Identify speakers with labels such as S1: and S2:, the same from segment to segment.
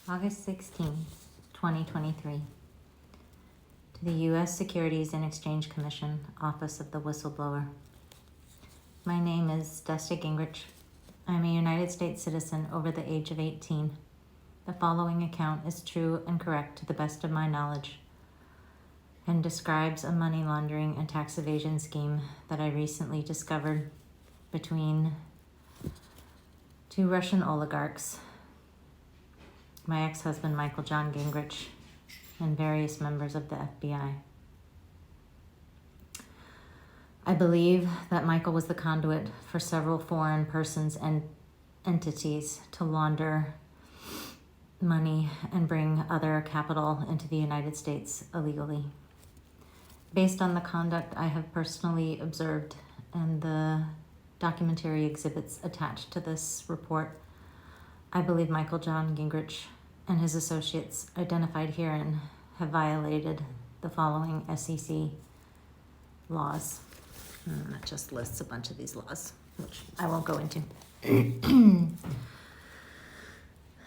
S1: August 16, 2023. To the U.S. Securities and Exchange Commission, Office of the Whistleblower. My name is Desta Gingrich. I am a United States citizen over the age of 18. The following account is true and correct to the best of my knowledge and describes a money laundering and tax evasion scheme that I recently discovered between two Russian oligarchs, my ex-husband Michael John Gingrich, and various members of the FBI. I believe that Michael was the conduit for several foreign persons and entities to launder money and bring other capital into the United States illegally. Based on the conduct I have personally observed and the documentary exhibits attached to this report, I believe Michael John Gingrich and his associates identified herein have violated the following SEC laws. And that just lists a bunch of these laws, which I won't go into.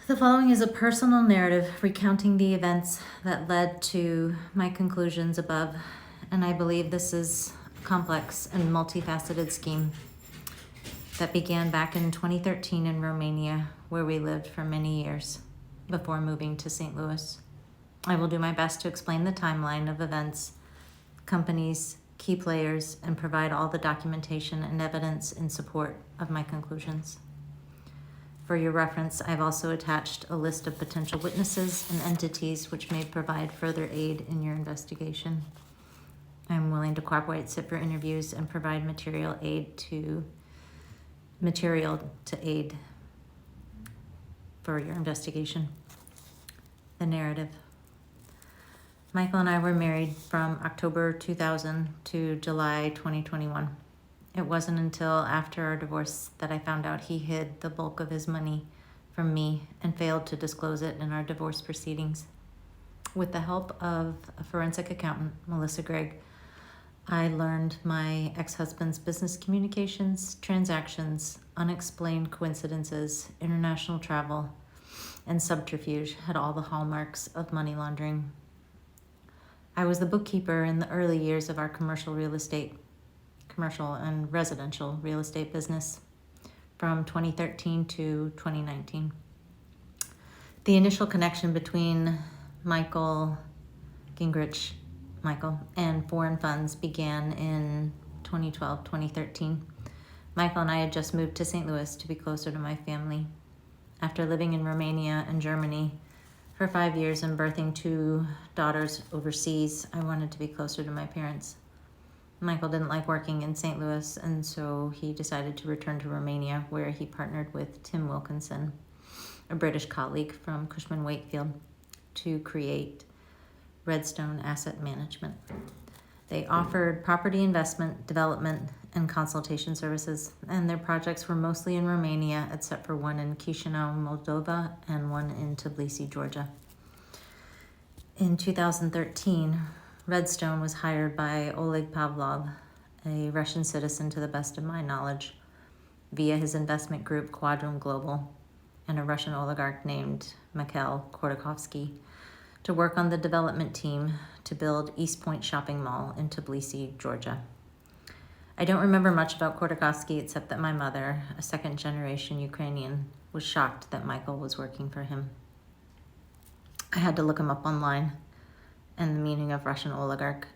S1: The following is a personal narrative recounting the events that led to my conclusions above, and I believe this is a complex and multifaceted scheme that began back in 2013 in Romania, where we lived for many years before moving to St. Louis. I will do my best to explain the timeline of events, companies, key players, and provide all the documentation and evidence in support of my conclusions. For your reference, I've also attached a list of potential witnesses and entities which may provide further aid in your investigation. I'm willing to cooperate, sit for interviews, and provide material to aid for your investigation. The narrative. Michael and I were married from October 2000 to July 2021. It wasn't until after our divorce that I found out he hid the bulk of his money from me and failed to disclose it in our divorce proceedings. With the help of a forensic accountant, Melissa Gregg, I learned my ex-husband's business communications, transactions, unexplained coincidences, international travel, and subterfuge had all the hallmarks of money laundering. I was the bookkeeper in the early years of our commercial and residential real estate business from 2013 to 2019. The initial connection between Michael and foreign funds began in 2012, 2013. Michael and I had just moved to St. Louis to be closer to my family. After living in Romania and Germany for 5 years and birthing 2 daughters overseas, I wanted to be closer to my parents. Michael didn't like working in St. Louis, and so he decided to return to Romania, where he partnered with Tim Wilkinson, a British colleague from Cushman Wakefield, to create Redstone Asset Management. They offered property investment, development, and consultation services, and their projects were mostly in Romania, except for one in Chisinau, Moldova, and one in Tbilisi, Georgia. In 2013, Redstone was hired by Oleg Pavlov, a Russian citizen to the best of my knowledge, via his investment group Quadrum Global, and a Russian oligarch named Mikhail Khodorkovsky, to work on the development team to build East Point Shopping Mall in Tbilisi, Georgia. I don't remember much about Khodorkovsky except that my mother, a second-generation Ukrainian, was shocked that Michael was working for him. I had to look him up online and the meaning of Russian oligarch,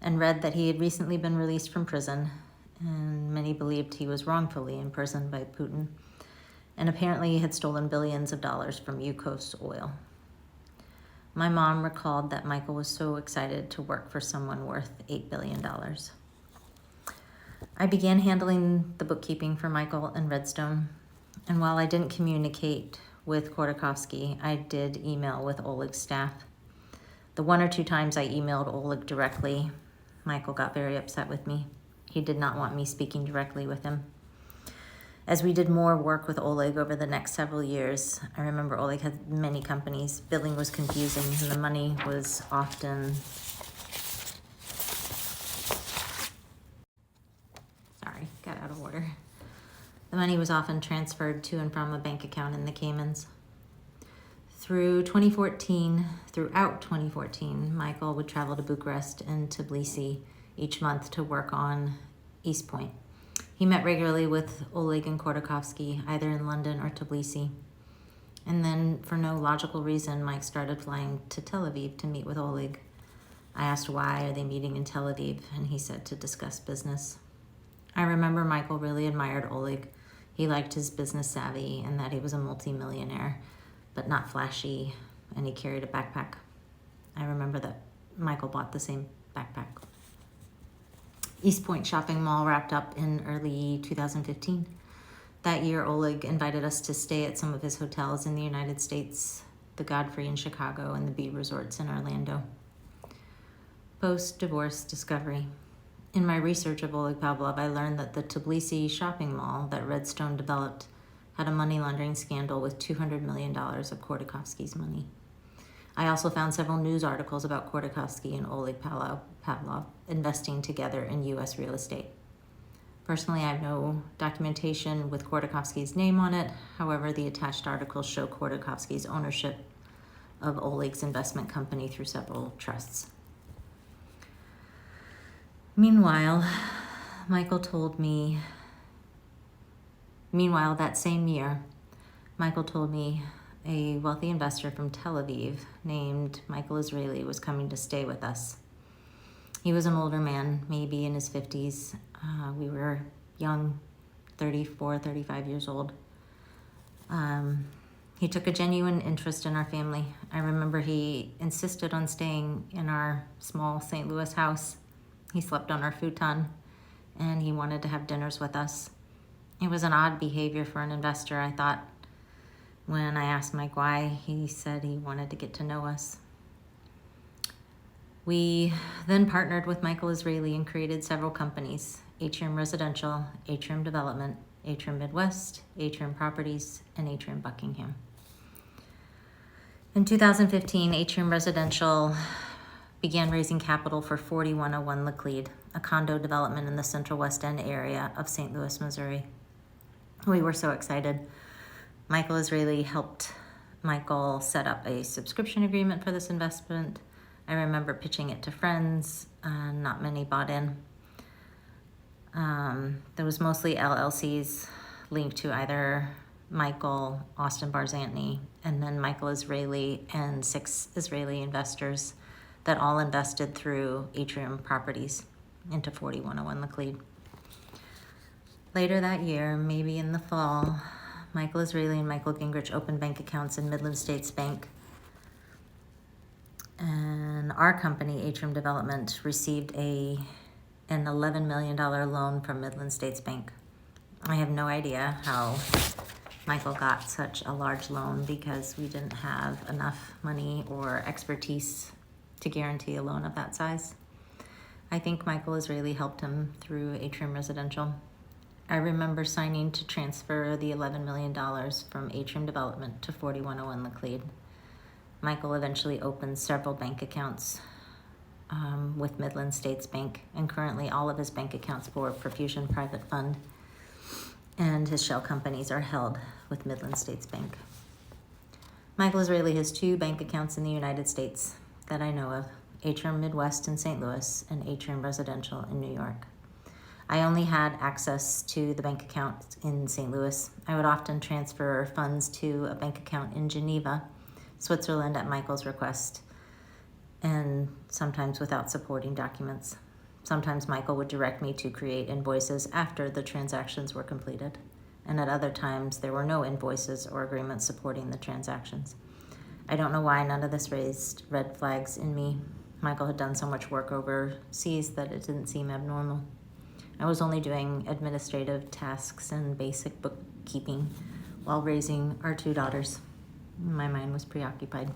S1: and read that he had recently been released from prison, and many believed he was wrongfully imprisoned by Putin, and apparently he had stolen billions of dollars from Yukos Oil. My mom recalled that Michael was so excited to work for someone worth $8 billion. I began handling the bookkeeping for Michael and Redstone, and while I didn't communicate with Khodorkovsky, I did email with Oleg's staff. The 1 or 2 times I emailed Oleg directly, Michael got very upset with me. He did not want me speaking directly with him. As we did more work with Oleg over the next several years, I remember Oleg had many companies. Billing was confusing, and the money was often... Sorry, got out of order. The money was often transferred to and from a bank account in the Caymans. Throughout 2014, Michael would travel to Bucharest and Tbilisi each month to work on East Point. He met regularly with Oleg and Khodorkovsky, either in London or Tbilisi. And then, for no logical reason, Mike started flying to Tel Aviv to meet with Oleg. I asked why are they meeting in Tel Aviv, and he said to discuss business. I remember Michael really admired Oleg. He liked his business savvy and that he was a multimillionaire, but not flashy, and he carried a backpack. I remember that Michael bought the same backpack. East Point Shopping Mall wrapped up in early 2015. That year, Oleg invited us to stay at some of his hotels in the United States, the Godfrey in Chicago and the B Resorts in Orlando. Post-divorce discovery. In my research of Oleg Pavlov, I learned that the Tbilisi shopping mall that Redstone developed had a money laundering scandal with $200 million of Khodorkovsky's money. I also found several news articles about Khodorkovsky and Oleg Pavlov investing together in U.S. real estate. Personally, I have no documentation with Khodorkovsky's name on it. However, the attached articles show Khodorkovsky's ownership of Oleg's investment company through several trusts. Meanwhile, that same year, Michael told me a wealthy investor from Tel Aviv named Michael Israeli was coming to stay with us. He was an older man, maybe in his 50s. We were young, 34, 35 years old. He took a genuine interest in our family. I remember he insisted on staying in our small St. Louis house. He slept on our futon, and he wanted to have dinners with us. It was an odd behavior for an investor, I thought. When I asked Mike why, he said he wanted to get to know us. We then partnered with Michael Israeli and created several companies: Atrium Residential, Atrium Development, Atrium Midwest, Atrium Properties, and Atrium Buckingham. In 2015, Atrium Residential began raising capital for 4101 Laclede, a condo development in the Central West End area of St. Louis, Missouri. We were so excited. Michael Israeli helped Michael set up a subscription agreement for this investment. I remember pitching it to friends. Not many bought in. There was mostly LLCs linked to either Michael, Austin Barzantni, and then Michael Israeli and 6 Israeli investors that all invested through Atrium Properties into 4101 Laclede. Later that year, maybe in the fall, Michael Israeli and Michael Gingrich opened bank accounts in Midland States Bank. And our company, Atrium Development, received an $11 million loan from Midland States Bank. I have no idea how Michael got such a large loan because we didn't have enough money or expertise to guarantee a loan of that size. I think Michael Israeli helped him through Atrium Residential. I remember signing to transfer the $11 million from Atrium Development to 4101 Laclede. Michael eventually opened several bank accounts with Midland States Bank, and currently all of his bank accounts for Profusion Private Fund and his shell companies are held with Midland States Bank. Michael Israeli has 2 bank accounts in the United States that I know of: Atrium Midwest in St. Louis and Atrium Residential in New York. I only had access to the bank account in St. Louis. I would often transfer funds to a bank account in Geneva, Switzerland at Michael's request, and sometimes without supporting documents. Sometimes Michael would direct me to create invoices after the transactions were completed, and at other times there were no invoices or agreements supporting the transactions. I don't know why none of this raised red flags in me. Michael had done so much work overseas that it didn't seem abnormal. I was only doing administrative tasks and basic bookkeeping while raising our 2 daughters. My mind was preoccupied.